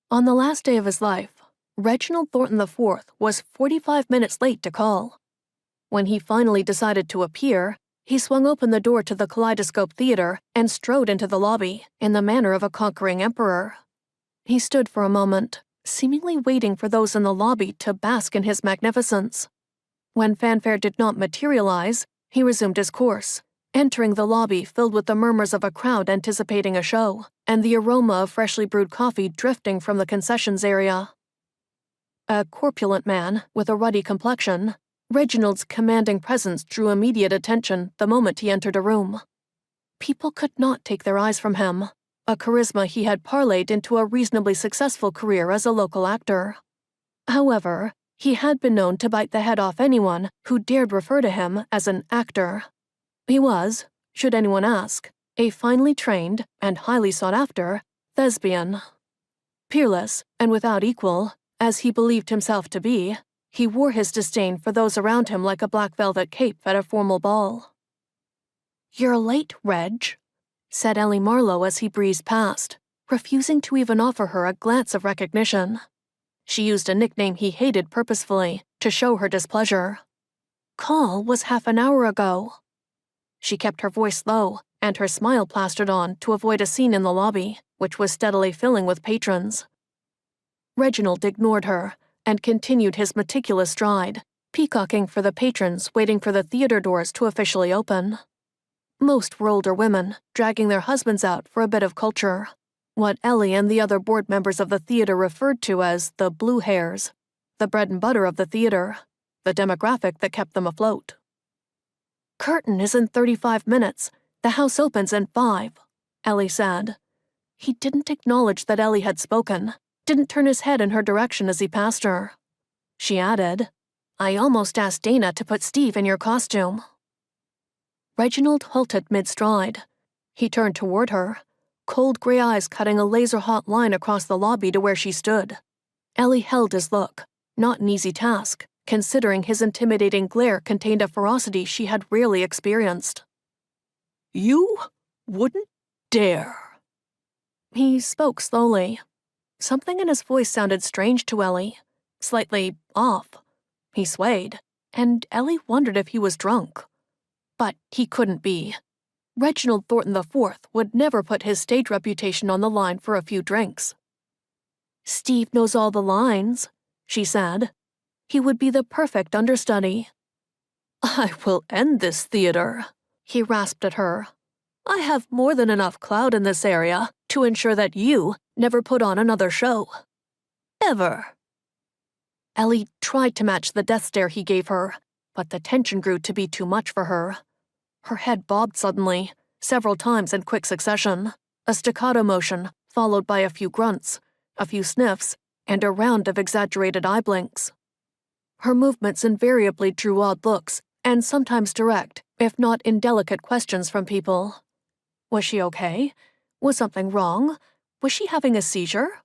On the last day of his life, Reginald Thornton IV was 45 minutes late to call. When he finally decided to appear, he swung open the door to the Kaleidoscope Theater and strode into the lobby in the manner of a conquering emperor. He stood for a moment, seemingly waiting for those in the lobby to bask in his magnificence. When fanfare did not materialize, he resumed his course, entering the lobby filled with the murmurs of a crowd anticipating a show, and the aroma of freshly brewed coffee drifting from the concessions area. A corpulent man with a ruddy complexion, Reginald's commanding presence drew immediate attention the moment he entered a room. People could not take their eyes from him, a charisma he had parlayed into a reasonably successful career as a local actor. However, he had been known to bite the head off anyone who dared refer to him as an actor. He was, should anyone ask, a finely trained and highly sought-after thespian. Peerless and without equal, as he believed himself to be, he wore his disdain for those around him like a black velvet cape at a formal ball. "You're late, Reg," said Ellie Marlowe as he breezed past, refusing to even offer her a glance of recognition. She used a nickname he hated purposefully to show her displeasure. "Call was half an hour ago." She kept her voice low and her smile plastered on to avoid a scene in the lobby, which was steadily filling with patrons. Reginald ignored her and continued his meticulous stride, peacocking for the patrons waiting for the theater doors to officially open. Most were older women, dragging their husbands out for a bit of culture, what Ellie and the other board members of the theater referred to as the blue hairs, the bread and butter of the theater, the demographic that kept them afloat. "Curtain is in 35 minutes. The house opens in 5, Ellie said. He didn't acknowledge that Ellie had spoken, didn't turn his head in her direction as he passed her. She added, "I almost asked Dana to put Steve in your costume." Reginald halted mid-stride. He turned toward her, cold gray eyes cutting a laser-hot line across the lobby to where she stood. Ellie held his look, not an easy task, considering his intimidating glare contained a ferocity she had rarely experienced. "You wouldn't dare." He spoke slowly. Something in his voice sounded strange to Ellie, slightly off. He swayed, and Ellie wondered if he was drunk. But he couldn't be. Reginald Thornton IV would never put his stage reputation on the line for a few drinks. "Steve knows all the lines," she said. "He would be the perfect understudy." "I will end this theater," he rasped at her. "I have more than enough clout in this area to ensure that you never put on another show. Ever." Ellie tried to match the death stare he gave her, but the tension grew to be too much for her. Her head bobbed suddenly, several times in quick succession, a staccato motion followed by a few grunts, a few sniffs, and a round of exaggerated eye blinks. Her movements invariably drew odd looks and sometimes direct, if not indelicate questions from people. Was she okay? Was something wrong? Was she having a seizure?